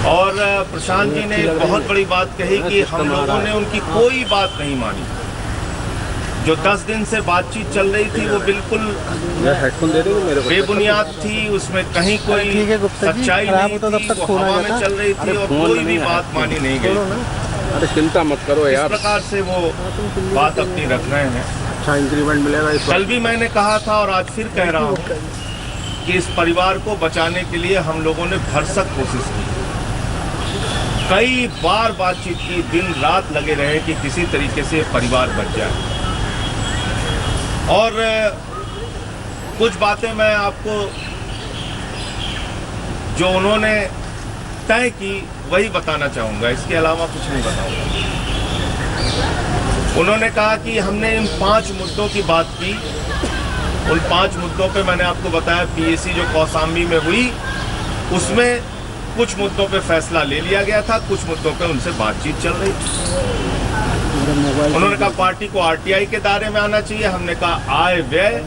और प्रशांत जी ने एक बहुत बड़ी बात कही कि हम लोगों ने उनकी कोई बात नहीं मानी। जो 10 दिन से बातचीत चल रही थी वो बिल्कुल बेबुनियाद थी, उसमें कहीं कोई सच्चाई नहीं थी, वो हवा में चल रही थी और कोई भी बात मानी नहीं गई। अरे चिंता मत करो यार, इस प्रकार से वो बात अपनी रख रहे हैं। अच्छा इंक्रीमेंट मिलेगा इस कल भी मैंने कहा था और आज फिर कह रहा हूँ कि इस परिवार को बचाने के लिए हम लोगों ने भरसक कोशिश की, कई बार बातचीत की, दिन रात लगे रहे कि किसी तरीके से परिवार बच जाए। और कुछ बातें मैं आपको जो उन्होंने तय की वही बताना चाहूँगा, इसके अलावा कुछ नहीं बताऊँगा। उन्होंने कहा कि हमने इन 5 मुद्दों की बात की। उन 5 मुद्दों पे मैंने आपको बताया पीएसी जो कौशाम्बी में हुई उसमें कुछ मुद्दों पे फैसला ले लिया गया था, कुछ मुद्दों पे उनसे बातचीत चल रही थी। उन्होंने कहा पार्टी को आरटीआई के दायरे में आना चाहिए। हमने कहा आय व्यय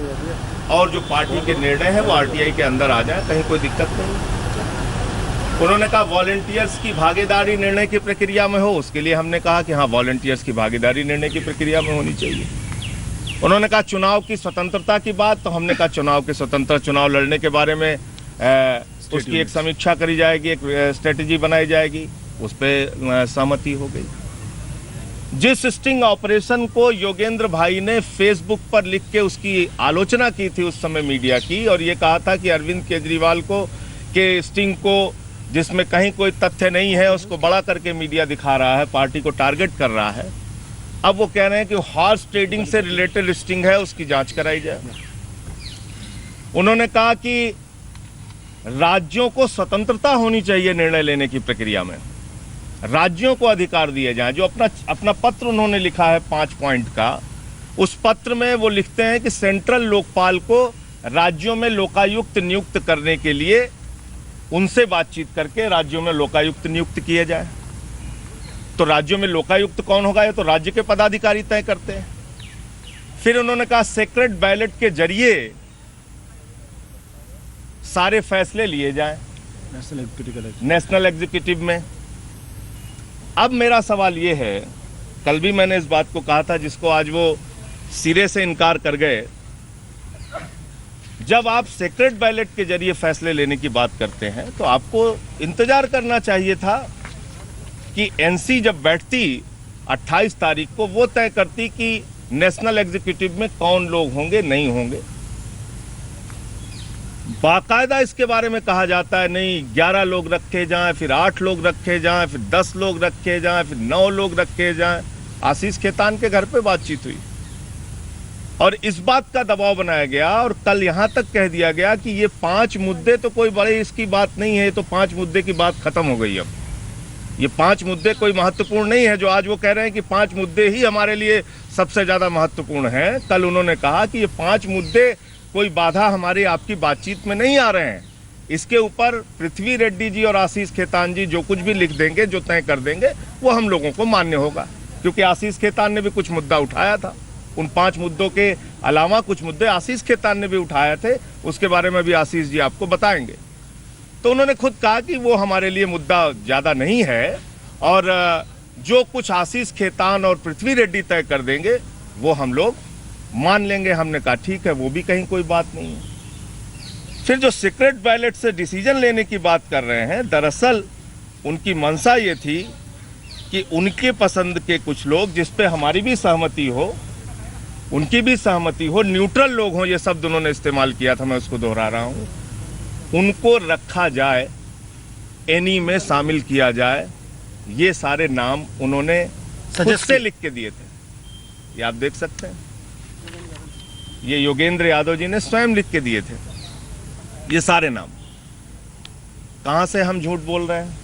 और जो पार्टी के निर्णय है वो आरटीआई के अंदर आ जाए, कहीं कोई दिक्कत नहीं। उन्होंने कहा वॉलंटियर्स की भागीदारी निर्णय की प्रक्रिया में हो, उसके लिए हमने कहा कि हाँ वॉलंटियर्स की भागीदारी निर्णय की प्रक्रिया में होनी चाहिए। उन्होंने कहा चुनाव की स्वतंत्रता की बात, तो हमने कहा चुनाव के स्वतंत्र चुनाव लड़ने के बारे में उसकी एक समीक्षा करी जाएगी, एक स्ट्रेटेजी बनाई जाएगी, उस पर सहमति हो गई। जिस स्टिंग ऑपरेशन को योगेंद्र भाई ने फेसबुक पर लिख के उसकी आलोचना की थी उस समय मीडिया की, और ये कहा था कि अरविंद केजरीवाल को के स्टिंग को जिसमें कहीं कोई तथ्य नहीं है उसको बड़ा करके मीडिया दिखा रहा है, पार्टी को टारगेट कर रहा है। अब वो कह रहे हैं कि हॉर्स ट्रेडिंग से रिलेटेड स्टिंग है, उसकी जांच कराई जाए। उन्होंने कहा कि राज्यों को स्वतंत्रता होनी चाहिए निर्णय लेने की प्रक्रिया में, राज्यों को अधिकार दिए जाएं। जो अपना पत्र उन्होंने लिखा है 5 पॉइंट का, उस पत्र में वो लिखते हैं कि सेंट्रल लोकपाल को राज्यों में लोकायुक्त नियुक्त करने के लिए उनसे बातचीत करके राज्यों में लोकायुक्त नियुक्त किए जाए। तो राज्यों में लोकायुक्त कौन होगा, ये तो राज्य के पदाधिकारी तय करते हैं। फिर उन्होंने कहा सेक्रेट बैलेट के जरिए सारे फैसले लिए जाएं नेशनल एग्जीक्यूटिव में। अब मेरा सवाल ये है, कल भी मैंने इस बात को कहा था जिसको आज वो सिरे से इनकार कर गए, जब आप सेक्रेट बैलेट के जरिए फैसले लेने की बात करते हैं तो आपको इंतजार करना चाहिए था कि एनसी जब बैठती 28 तारीख को वो तय करती कि नेशनल एग्जीक्यूटिव में कौन लोग होंगे, नहीं होंगे। बाकायदा इसके बारे में कहा जाता है नहीं 11 लोग रखे जाएं, फिर 8 लोग रखे जाएं, फिर 10 लोग रखे जाएं, फिर 9 लोग रखे जाएं। आशीष खेतान के घर पे बातचीत हुई और इस बात का दबाव बनाया गया और कल यहां तक कह दिया गया कि ये 5 मुद्दे तो कोई बड़े इसकी बात नहीं है, तो 5 मुद्दे की बात खत्म हो गई। अब ये 5 मुद्दे कोई महत्वपूर्ण नहीं है, जो आज वो कह रहे हैं कि 5 मुद्दे ही हमारे लिए सबसे ज्यादा महत्वपूर्ण हैं। कल उन्होंने कहा कि ये 5 मुद्दे कोई बाधा हमारी आपकी बातचीत में नहीं आ रहे हैं। इसके ऊपर पृथ्वी रेड्डी जी और आशीष खेतान जी जो कुछ भी लिख देंगे, जो तय कर देंगे, वो हम लोगों को मान्य होगा, क्योंकि आशीष खेतान ने भी कुछ मुद्दा उठाया था। उन 5 मुद्दों के अलावा कुछ मुद्दे आशीष खेतान ने भी उठाए थे, उसके बारे में भी आशीष जी आपको बताएंगे। तो उन्होंने खुद कहा कि वो हमारे लिए मुद्दा ज़्यादा नहीं है और जो कुछ आशीष खेतान और पृथ्वी रेड्डी तय कर देंगे वो हम लोग मान लेंगे। हमने कहा ठीक है, वो भी कहीं कोई बात नहीं है। फिर जो सीक्रेट बैलेट से डिसीजन लेने की बात कर रहे हैं, दरअसल उनकी मंशा ये थी कि उनके पसंद के कुछ लोग, जिस पे हमारी भी सहमति हो, उनकी भी सहमति हो, न्यूट्रल लोग हों, ये शब्द उन्होंने इस्तेमाल किया था, मैं उसको दोहरा रहा हूं, उनको रखा जाए, एनी में शामिल किया जाए। ये सारे नाम उन्होंने खुद से लिख के दिए थे, ये आप देख सकते हैं। ये योगेंद्र यादव जी ने स्वयं लिख के दिए थे ये सारे नाम। कहां से हम झूठ बोल रहे हैं,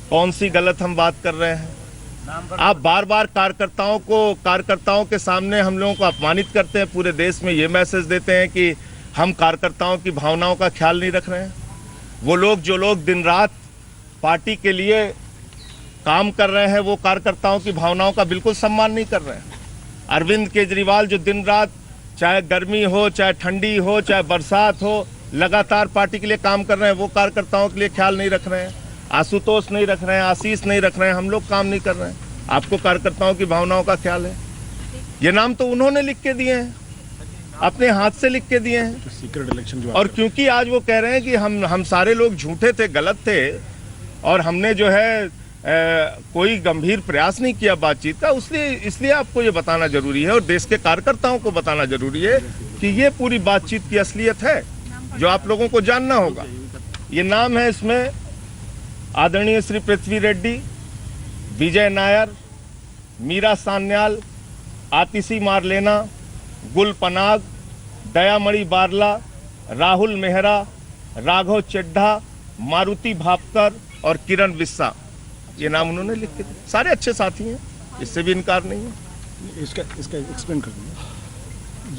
कौन सी गलत हम बात कर रहे हैं? आप बार बार कार्यकर्ताओं के सामने हम लोगों को अपमानित करते हैं, पूरे देश में ये मैसेज देते हैं कि हम कार्यकर्ताओं की भावनाओं का ख्याल नहीं रख रहे हैं। वो लोग जो लोग दिन रात पार्टी के लिए काम कर रहे हैं, वो कार्यकर्ताओं की भावनाओं का बिल्कुल सम्मान नहीं कर रहे हैं। अरविंद केजरीवाल जो दिन रात, चाहे गर्मी हो, चाहे ठंडी हो, चाहे बरसात हो, लगातार पार्टी के लिए काम कर रहे हैं, वो कार्यकर्ताओं के लिए ख्याल नहीं रख रहे हैं। आशुतोष नहीं रख रहे हैं, आशीष नहीं रख रहे हैं, हम लोग काम नहीं कर रहे हैं। आपको कार्यकर्ताओं की भावनाओं का ख्याल है? ये नाम तो उन्होंने लिख के दिए हैं, अपने हाथ से लिख के दिए हैं। सीक्रेट इलेक्शन जो और क्योंकि आज वो कह रहे हैं कि हम सारे लोग झूठे थे, गलत थे, और हमने जो है कोई गंभीर प्रयास नहीं किया बातचीत का, इसलिए आपको ये बताना जरूरी है और देश के कार्यकर्ताओं को बताना जरूरी है कि ये पूरी बातचीत की असलियत है जो आप लोगों को जानना होगा। ये नाम है इसमें आदरणीय श्री पृथ्वी रेड्डी, विजय नायर, मीरा सान्याल, आतिशी मारलेना, गुल पनाग, दयामणि बारला, राहुल मेहरा, राघव चड्ढा, मारुति भापकर और किरण बिस्सा। ये नाम उन्होंने लिख के दिए। सारे अच्छे साथी हैं, इससे भी इनकार नहीं है। इसका एक्सप्लेन कर दीजिए।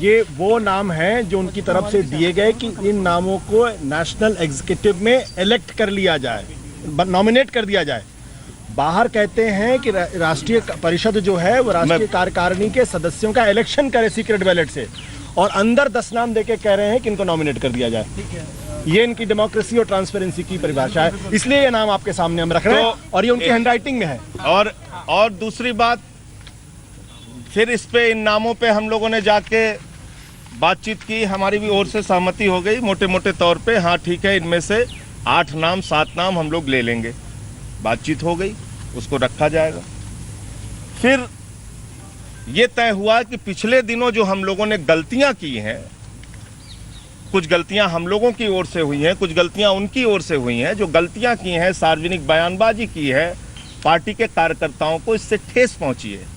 ये वो नाम हैं जो उनकी तरफ से दिए गए कि इन नामों को नेशनल एग्जीक्यूटिव में इलेक्ट कर लिया जाए, नॉमिनेट कर दिया जाए। बाहर कहते हैं कि राष्ट्रीय परिषद जो है वो राष्ट्रीय कार्यकारिणी के सदस्यों का इलेक्शन करे सीक्रेट बैलेट से, और अंदर 10 नाम देके कह रहे हैं कि इनको नॉमिनेट कर दिया जाए। ये इनकी डेमोक्रेसी और ट्रांसपेरेंसी की परिभाषा है, इसलिए ये नाम आपके सामने हम रख रहे हैं और ये उनकी हैंडराइटिंग में है। और दूसरी बात, फिर इस पे इन नामों पे हम लोगों ने जाके बातचीत की, हमारी भी ओर से सहमति हो गई मोटे मोटे तौर पे। हाँ ठीक है, इनमें से 8 नाम 7 नाम हम लोग ले लेंगे। बातचीत हो गई, उसको रखा जाएगा। फिर ये तय हुआ कि पिछले दिनों जो हम लोगों ने गलतियां की हैं, कुछ गलतियां हम लोगों की ओर से हुई हैं, कुछ गलतियां उनकी ओर से हुई हैं। जो गलतियां की हैं, सार्वजनिक बयानबाजी की है, पार्टी के कार्यकर्ताओं को इससे ठेस पहुंची है।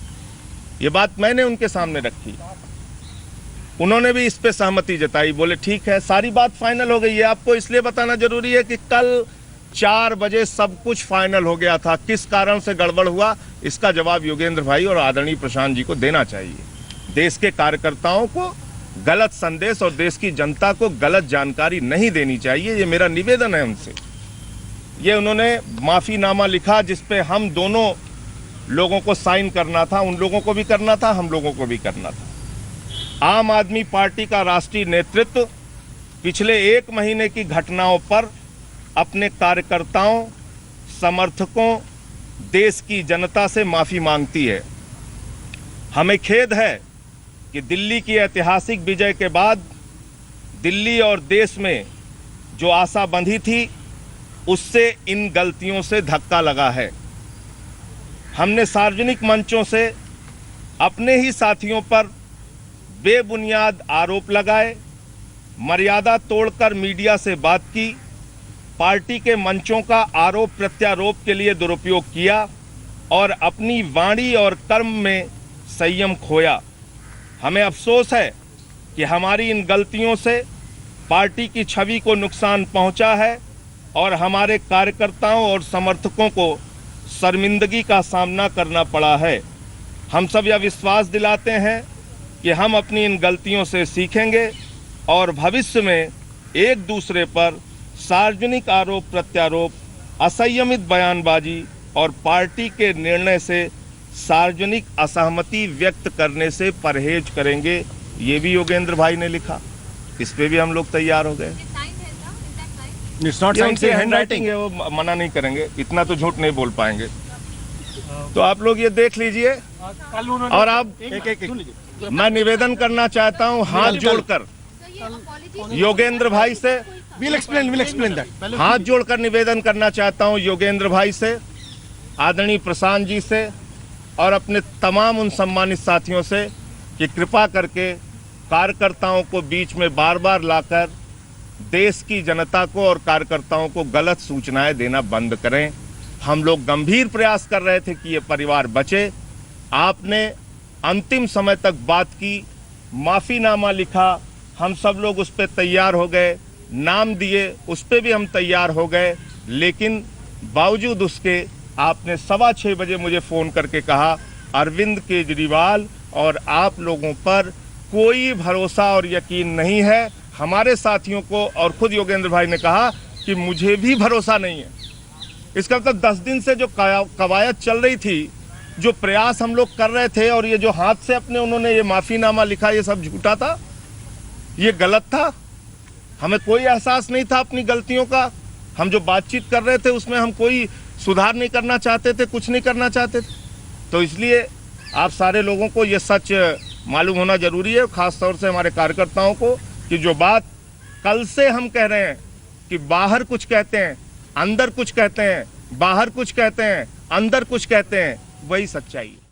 ये बात मैंने उनके सामने रखी, उन्होंने भी इस पे सहमति जताई, बोले ठीक है, सारी बात फाइनल हो गई है। आपको इसलिए बताना जरूरी है कि कल 4 बजे सब कुछ फाइनल हो गया था। किस कारण से गड़बड़ हुआ, इसका जवाब योगेंद्र भाई और आदरणीय प्रशांत जी को देना चाहिए। देश के कार्यकर्ताओं को गलत संदेश और देश की जनता को गलत जानकारी नहीं देनी चाहिए, ये मेरा निवेदन है उनसे। ये उन्होंने माफीनामा लिखा जिसपे हम दोनों लोगों को साइन करना था, उन लोगों को भी करना था, हम लोगों को भी करना था। आम आदमी पार्टी का राष्ट्रीय नेतृत्व पिछले 1 महीने की घटनाओं पर अपने कार्यकर्ताओं, समर्थकों, देश की जनता से माफी मांगती है। हमें खेद है कि दिल्ली की ऐतिहासिक विजय के बाद दिल्ली और देश में जो आशा बंधी थी, उससे इन गलतियों से धक्का लगा है। हमने सार्वजनिक मंचों से अपने ही साथियों पर बेबुनियाद आरोप लगाए, मर्यादा तोड़कर मीडिया से बात की, पार्टी के मंचों का आरोप प्रत्यारोप के लिए दुरुपयोग किया और अपनी वाणी और कर्म में संयम खोया। हमें अफसोस है कि हमारी इन गलतियों से पार्टी की छवि को नुकसान पहुंचा है और हमारे कार्यकर्ताओं और समर्थकों को शर्मिंदगी का सामना करना पड़ा है। हम सब यह विश्वास दिलाते हैं कि हम अपनी इन गलतियों से सीखेंगे और भविष्य में एक दूसरे पर सार्वजनिक आरोप प्रत्यारोप, असंयमित बयानबाजी और पार्टी के निर्णय से सार्वजनिक असहमति व्यक्त करने से परहेज करेंगे। ये भी योगेंद्र भाई ने लिखा, इस पे भी हम लोग तैयार हो गए। इट्स नॉट साइन, से हैंडराइटिंग है, वो मना नहीं करेंगे, इतना तो झूठ नहीं बोल पाएंगे। तो आप लोग ये देख लीजिए और आप मैं निवेदन करना चाहता हूँ हाथ जोड़कर योगेंद्र भाई से, We'll explain that. हाथ जोड़कर निवेदन करना चाहता हूं योगेंद्र भाई से, आदरणीय प्रशांत जी से और अपने तमाम उन सम्मानित साथियों से कि कृपा करके कार्यकर्ताओं को बीच में बार बार लाकर देश की जनता को और कार्यकर्ताओं को गलत सूचनाएं देना बंद करें। हम लोग गंभीर प्रयास कर रहे थे कि ये परिवार बचे। आपने अंतिम समय तक बात की, माफीनामा लिखा, हम सब लोग उस पर तैयार हो गए, नाम दिए, उस पर भी हम तैयार हो गए, लेकिन बावजूद उसके आपने 6:15 बजे मुझे फ़ोन करके कहा अरविंद केजरीवाल और आप लोगों पर कोई भरोसा और यकीन नहीं है। हमारे साथियों को और खुद योगेंद्र भाई ने कहा कि मुझे भी भरोसा नहीं है। इसका मतलब 10 दिन से जो कवायद चल रही थी, जो प्रयास हम लोग कर रहे थे और ये जो हाथ से अपने उन्होंने ये माफीनामा लिखा, ये सब झूठा था, ये गलत था। हमें कोई एहसास नहीं था अपनी गलतियों का। हम जो बातचीत कर रहे थे उसमें हम कोई सुधार नहीं करना चाहते थे, कुछ नहीं करना चाहते थे। तो इसलिए आप सारे लोगों को ये सच मालूम होना जरूरी है, खास तौर से हमारे कार्यकर्ताओं को, कि जो बात कल से हम कह रहे हैं कि बाहर कुछ कहते हैं, अंदर कुछ कहते हैं, बाहर कुछ कहते हैं, अंदर कुछ कहते हैं, वही सच्चाई है।